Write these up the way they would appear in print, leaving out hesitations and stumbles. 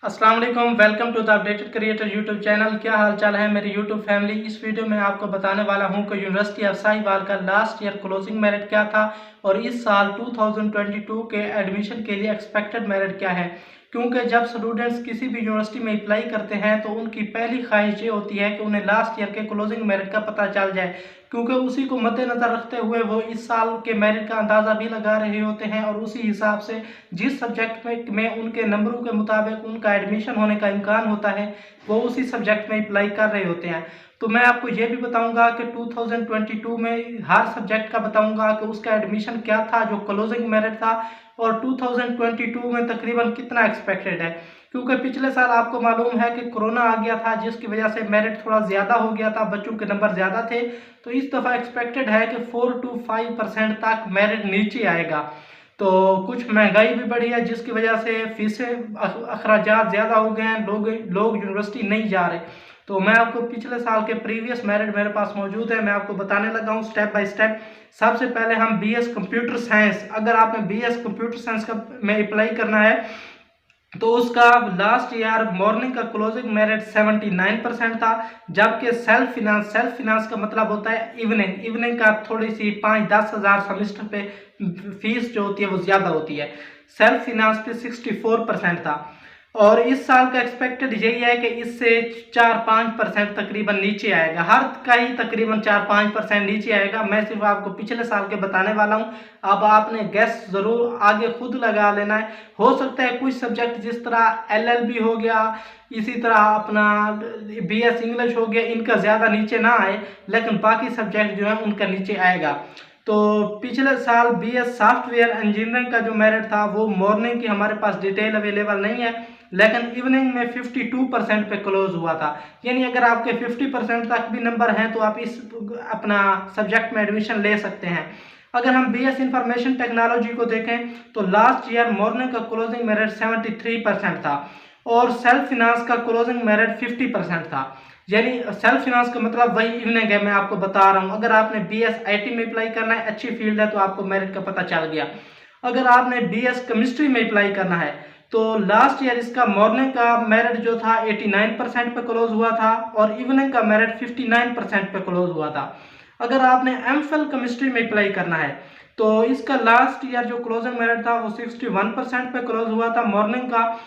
अस्सलाम वालेकुम, welcome to the updated creator YouTube channel. क्या हाल चाल है मेरी यूट्यूब फैमिली। इस वीडियो में आपको बताने वाला हूं कि यूनिवर्सिटी ऑफ साहिवाल का लास्ट ईयर क्लोजिंग मेरिट क्या था और इस साल 2022 के एडमिशन के लिए एक्सपेक्टेड मेरिट क्या है। क्योंकि जब स्टूडेंट्स किसी भी यूनिवर्सिटी में अप्लाई करते हैं तो उनकी पहली ख्वाहिश ये होती है कि उन्हें लास्ट ईयर के क्लोजिंग मेरिट का पता चल जाए, क्योंकि उसी को मद्देनज़र रखते हुए वो इस साल के मेरिट का अंदाज़ा भी लगा रहे होते हैं और उसी हिसाब से जिस सब्जेक्ट में उनके नंबरों के मुताबिक उनका एडमिशन होने का इम्कान होता है वो उसी सब्जेक्ट में अप्लाई कर रहे होते हैं। तो मैं आपको ये भी बताऊंगा कि 2022 में हर सब्जेक्ट का बताऊंगा कि उसका एडमिशन क्या था जो क्लोजिंग मेरिट था और 2022 में तकरीबन कितना एक्सपेक्टेड है। क्योंकि पिछले साल आपको मालूम है कि कोरोना आ गया था जिसकी वजह से मेरिट थोड़ा ज़्यादा हो गया था, बच्चों के नंबर ज़्यादा थे। तो इस दफ़ा एक्सपेक्टेड है कि 4 to 5% तक मेरिट नीचे आएगा। तो कुछ महंगाई भी बढ़ी है जिसकी वजह से फीसें अखराजात ज़्यादा हो गए हैं, लोग यूनिवर्सिटी नहीं जा रहे। तो मैं आपको पिछले साल के प्रीवियस मेरिट मेरे पास मौजूद है, मैं आपको बताने लगा हूँ स्टेप बाय स्टेप। सबसे पहले हम बीएस कंप्यूटर साइंस, अगर आपने बीएस कंप्यूटर साइंस का में अप्लाई करना है तो उसका लास्ट ईयर मॉर्निंग का क्लोजिंग मेरिट 79% था, जबकि सेल्फ फिनांस का मतलब होता है इवनिंग का थोड़ी सी 5-10 हज़ार सेमेस्टर पे फीस जो होती है वो ज़्यादा होती है। सेल्फ फिनांस पे 64% था और इस साल का एक्सपेक्टेड यही है कि इससे 4-5% तकरीबन नीचे आएगा, हर का ही तकरीबन 4-5% नीचे आएगा। मैं सिर्फ आपको पिछले साल के बताने वाला हूं, अब आपने गैस ज़रूर आगे खुद लगा लेना है। हो सकता है कुछ सब्जेक्ट जिस तरह एलएलबी हो गया, इसी तरह अपना बीएस इंग्लिश हो गया, इनका ज़्यादा नीचे ना आए, लेकिन बाकी सब्जेक्ट जो है उनका नीचे आएगा। तो पिछले साल बीएस सॉफ्टवेयर इंजीनियरिंग का जो मेरिट था वो मॉर्निंग की हमारे पास डिटेल अवेलेबल नहीं है, लेकिन इवनिंग में 52% पे क्लोज हुआ था। यानी अगर आपके 50% तक भी नंबर हैं तो आप इस अपना सब्जेक्ट में एडमिशन ले सकते हैं। अगर हम बीएस इंफॉर्मेशन टेक्नोलॉजी को देखें तो लास्ट ईयर मॉर्निंग का क्लोजिंग मेरिट 73% था और सेल्फ फिनांस का क्लोजिंग मेरिट 50% था। यानी सेल्फ फिनांस का मतलब वही इवनिंग है, मैं आपको बता रहा हूँ। अगर आपने बीएस आईटी में अप्लाई करना है, अच्छी फील्ड है, तो आपको मेरिट का पता चल गया। अगर आपने बीएस केमिस्ट्री में अप्लाई करना है तो लास्ट ईयर इसका मॉर्निंग का मेरिट जो था 89% पे क्लोज हुआ था और इवनिंग का मेरिट 59% पे क्लोज हुआ था। अगर आपने एमफिल केमिस्ट्री में अप्लाई करना है तो इसका लास्ट ईयर जो क्लोजिंग मेरिट था वो 61% पे क्लोज हुआ था मॉर्निंग का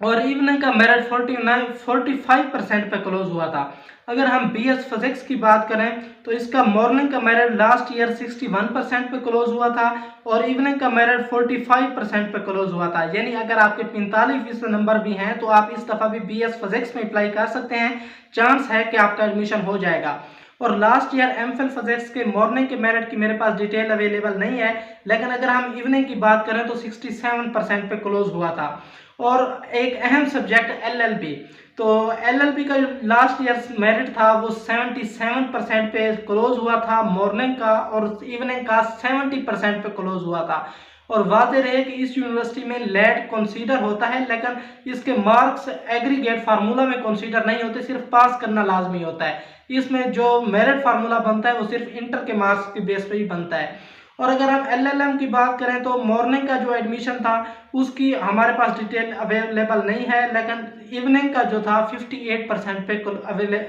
और इवनिंग का मेरिट 45% पे क्लोज हुआ था। अगर हम बीएस फिजिक्स की बात करें तो इसका मॉर्निंग का मेरिट लास्ट ईयर 61% पे क्लोज हुआ था और इवनिंग का मेरिट 45% पे क्लोज हुआ था। यानी अगर आपके 45% नंबर भी हैं तो आप इस दफ़ा भी बीएस फिजिक्स में अप्लाई कर सकते हैं, चांस है कि आपका एडमिशन हो जाएगा। और लास्ट ईयर एमफिल फिजिक्स के मॉर्निंग के मेरिट की मेरे पास डिटेल अवेलेबल नहीं है, लेकिन अगर हम इवनिंग की बात करें तो 67% पे क्लोज हुआ था। और एक अहम सब्जेक्ट एलएलबी, तो एलएलबी का लास्ट ईयर मेरिट था वो 77% पे क्लोज हुआ था मॉर्निंग का और इवनिंग का 70% पे क्लोज हुआ था। और वादे रहे कि इस यूनिवर्सिटी में लेट कंसीडर होता है, लेकिन इसके मार्क्स एग्रीगेट फार्मूला में कंसीडर नहीं होते, सिर्फ पास करना लाजमी होता है। इसमें जो मेरिट फार्मूला बनता है वो सिर्फ इंटर के मार्क्स के बेस पे ही बनता है। और अगर हम एलएलएम की बात करें तो मॉर्निंग का जो एडमिशन था उसकी हमारे पास डिटेल अवेलेबल नहीं है, लेकिन इवनिंग का जो था 58% पे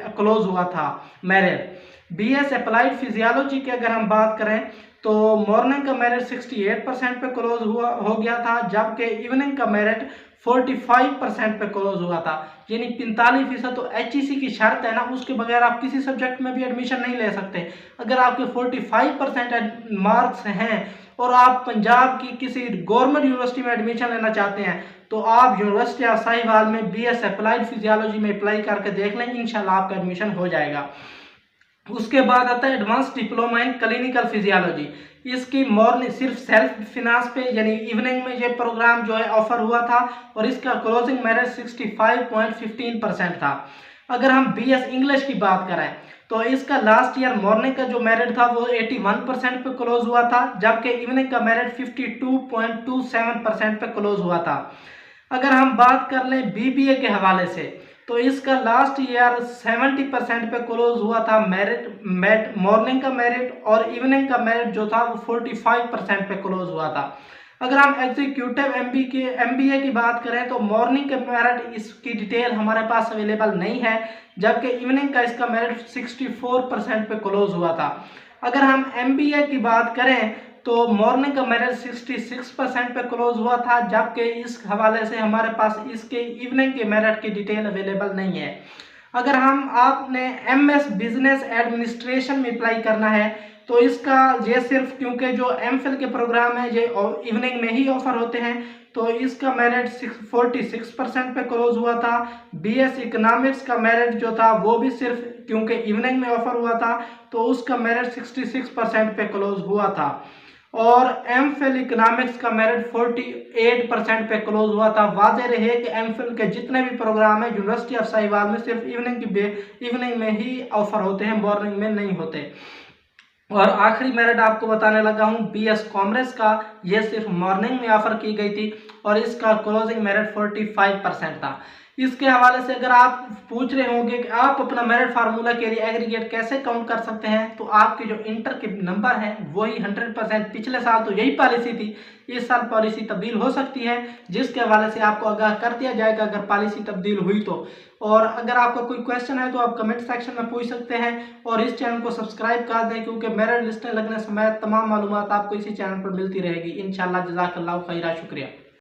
क्लोज हुआ था मेरिट। बीएस अप्लाइड फिजियोलॉजी की अगर हम बात करें तो मॉर्निंग का मेरिट 68% पे क्लोज हो गया था, जबकि इवनिंग का मेरिट 45% पे क्लोज हुआ था। यानी 45%। तो एचईसी की शर्त है ना, उसके बगैर आप किसी सब्जेक्ट में भी एडमिशन नहीं ले सकते। अगर आपके 45% मार्क्स हैं और आप पंजाब की किसी गवर्नमेंट यूनिवर्सिटी में एडमिशन लेना चाहते हैं तो आप यूनिवर्सिटी ऑफ साहिवाल में बीएस अप्लाइड फिजियोलॉजी में अप्लाई करके देख लें, इंशाल्लाह आपका एडमिशन हो जाएगा। उसके बाद आता है advance diploma in clinical physiology. इसकी मॉर्निंग सिर्फ सेल्फ फिनांस पे यानी इवनिंग में ये प्रोग्राम जो है ऑफर हुआ था और इसका क्लोजिंग मेरिट 65.15% था। अगर हम बीएस इंग्लिश की बात करें तो इसका लास्ट ईयर मॉर्निंग का जो मेरिट था वो 81% पे क्लोज हुआ था, जबकि इवनिंग का मेरिट 52.27% पे क्लोज हुआ था। अगर हम बात कर लें बीबीए के हवाले से तो इसका लास्ट ईयर 70% पे क्लोज हुआ था मेरिट मॉर्निंग का मेरिट और इवनिंग का मेरिट जो था वो 45% पे क्लोज हुआ था। अगर हम एग्जीक्यूटिव MBA की बात करें तो मॉर्निंग के मेरिट इसकी डिटेल हमारे पास अवेलेबल नहीं है, जबकि इवनिंग का इसका मेरिट 64% पे क्लोज हुआ था। अगर हम MBA की बात करें तो मॉर्निंग का मेरिट 66% पे क्लोज हुआ था, जबकि इस हवाले से हमारे पास इसके इवनिंग के मेरिट की डिटेल अवेलेबल नहीं है। अगर आपने MS बिजनेस एडमिनिस्ट्रेशन में अप्लाई करना है तो इसका ये सिर्फ क्योंकि जो MPhil के प्रोग्राम है ये इवनिंग में ही ऑफर होते हैं, तो इसका मेरिट 46% पे क्लोज हुआ था। BS इकोनॉमिक्स का मेरिट जो था वो भी सिर्फ क्योंकि इवनिंग में ऑफर हुआ था तो उसका मेरिट 66% पे क्लोज हुआ था। और MPhil इकोनॉमिक्स का मेरिट 48% पे क्लोज हुआ था। वाज़ेह रहे कि MPhil के जितने भी प्रोग्राम है यूनिवर्सिटी ऑफ साहिवाल में सिर्फ इवनिंग में ही ऑफर होते हैं, मॉर्निंग में नहीं होते। और आखिरी मेरिट आपको बताने लगा हूँ BS कॉमर्स का, यह सिर्फ मॉर्निंग में ऑफर की गई थी और इसका क्लोजिंग मेरिट 45% था। इसके हवाले से अगर आप पूछ रहे होंगे कि आप अपना मेरिट फार्मूला के लिए एग्रीगेट कैसे काउंट कर सकते हैं, तो आपके जो इंटर के नंबर हैं वही 100%, पिछले साल तो यही पॉलिसी थी, इस साल पॉलिसी तब्दील हो सकती है, जिसके हवाले से आपको आगाह कर दिया जाएगा अगर पॉलिसी तब्दील हुई तो। और अगर आपका कोई क्वेश्चन है तो आप कमेंट सेक्शन में पूछ सकते हैं और इस चैनल को सब्सक्राइब कर दें, क्योंकि मेरिट लिस्टें लगने समय तमाम मालूमात आपको इसी चैनल पर मिलती रहेगी इंशाल्लाह। जज़ाकल्लाहु खैरा, शुक्रिया।